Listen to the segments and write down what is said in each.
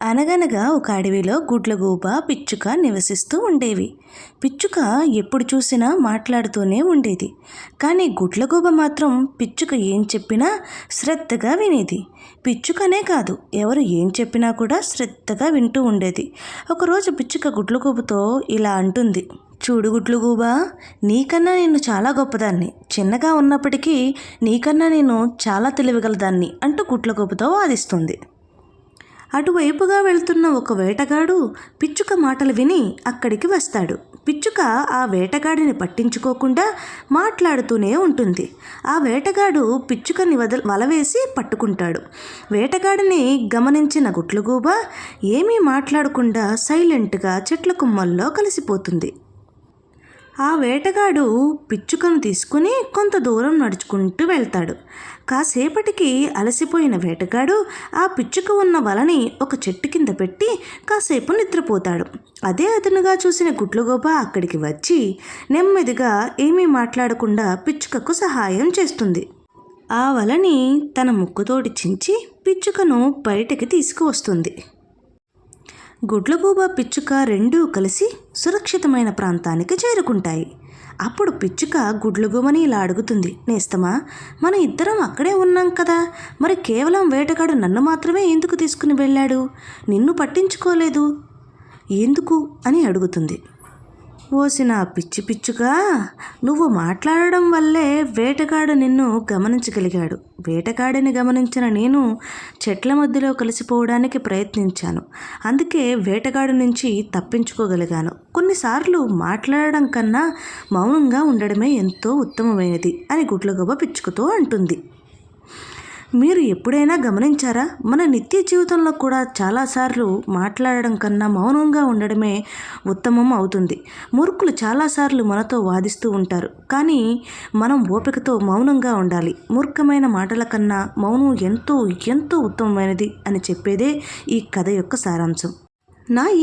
అనగనగా ఒక అడవిలో గుడ్లగూబ పిచ్చుక నివసిస్తూ ఉండేవి. పిచ్చుక ఎప్పుడు చూసినా మాట్లాడుతూనే ఉండేది. కానీ గుడ్లగూబ మాత్రం పిచ్చుక ఏం చెప్పినా శ్రద్ధగా వినేది. పిచ్చుకనే కాదు, ఎవరు ఏం చెప్పినా కూడా శ్రద్ధగా వింటూ ఉండేది. ఒకరోజు పిచ్చుక గుడ్లగూబతో ఇలా అంటుంది. చూడు గుడ్లగూబా, నీకన్నా నేను చాలా గొప్పదాన్ని. చిన్నగా ఉన్నప్పటికీ నీకన్నా నేను చాలా తెలివిగలదాన్ని అంటూ గుడ్లగూబతో వాదిస్తుంది. అటువైపుగా వెళ్తున్న ఒక వేటగాడు పిచ్చుక మాటలు విని అక్కడికి వస్తాడు. పిచ్చుక ఆ వేటగాడిని పట్టించుకోకుండా మాట్లాడుతూనే ఉంటుంది. ఆ వేటగాడు పిచ్చుకని వలవేసి పట్టుకుంటాడు. వేటగాడిని గమనించిన గుడ్లగూబ ఏమీ మాట్లాడకుండా సైలెంట్గా చెట్ల కుమ్మల్లో కలిసిపోతుంది. ఆ వేటగాడు పిచ్చుకను తీసుకుని కొంత దూరం నడుచుకుంటూ వెళ్తాడు. కాసేపటికి అలసిపోయిన వేటగాడు ఆ పిచ్చుక ఉన్న వలని ఒక చెట్టు కింద పెట్టి కాసేపు నిద్రపోతాడు. అదే అదనుగా చూసిన గుడ్లగూబ అక్కడికి వచ్చి నెమ్మదిగా ఏమీ మాట్లాడకుండా పిచ్చుకకు సహాయం చేస్తుంది. ఆ వలని తన ముక్కుతోటి చించి పిచ్చుకను బయటికి తీసుకువస్తుంది. గుడ్లగూబ పిచ్చుక రెండూ కలిసి సురక్షితమైన ప్రాంతానికి చేరుకుంటాయి. అప్పుడు పిచ్చుక గుడ్లగూబని ఇలా అడుగుతుంది. నేస్తమా, మన ఇద్దరం అక్కడే ఉన్నాం కదా, మరి కేవలం వేటగాడు నన్ను మాత్రమే ఎందుకు తీసుకుని వెళ్ళాడు? నిన్ను పట్టించుకోలేదు ఎందుకు అని అడుగుతుంది. ఓసిన పిచ్చి పిచ్చుగా, నువ్వు మాట్లాడడం వల్లే వేటగాడు నిన్ను గమనించగలిగాడు. వేటగాడిని గమనించిన నేను చెట్ల మధ్యలో కలిసిపోవడానికి ప్రయత్నించాను. అందుకే వేటగాడి నుంచి తప్పించుకోగలిగాను. కొన్నిసార్లు మాట్లాడడం కన్నా మౌనంగా ఉండడమే ఎంతో ఉత్తమమైనది అని గుడ్లగూబ పిచ్చుకతో అంటుంది. మీరు ఎప్పుడైనా గమనించారా? మన నిత్య జీవితంలో కూడా చాలాసార్లు మాట్లాడడం కన్నా మౌనంగా ఉండడమే ఉత్తమం అవుతుంది. మూర్ఖులు చాలాసార్లు మనతో వాదిస్తూ ఉంటారు, కానీ మనం ఓపికతో మౌనంగా ఉండాలి. మూర్ఖమైన మాటల కన్నా మౌనం ఎంతో ఎంతో ఉత్తమమైనది అని చెప్పేదే ఈ కథ యొక్క సారాంశం.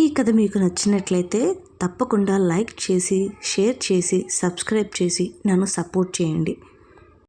ఈ కథ మీకు నచ్చినట్లయితే తప్పకుండా లైక్ చేసి, షేర్ చేసి, సబ్స్క్రైబ్ చేసి నన్ను సపోర్ట్ చేయండి.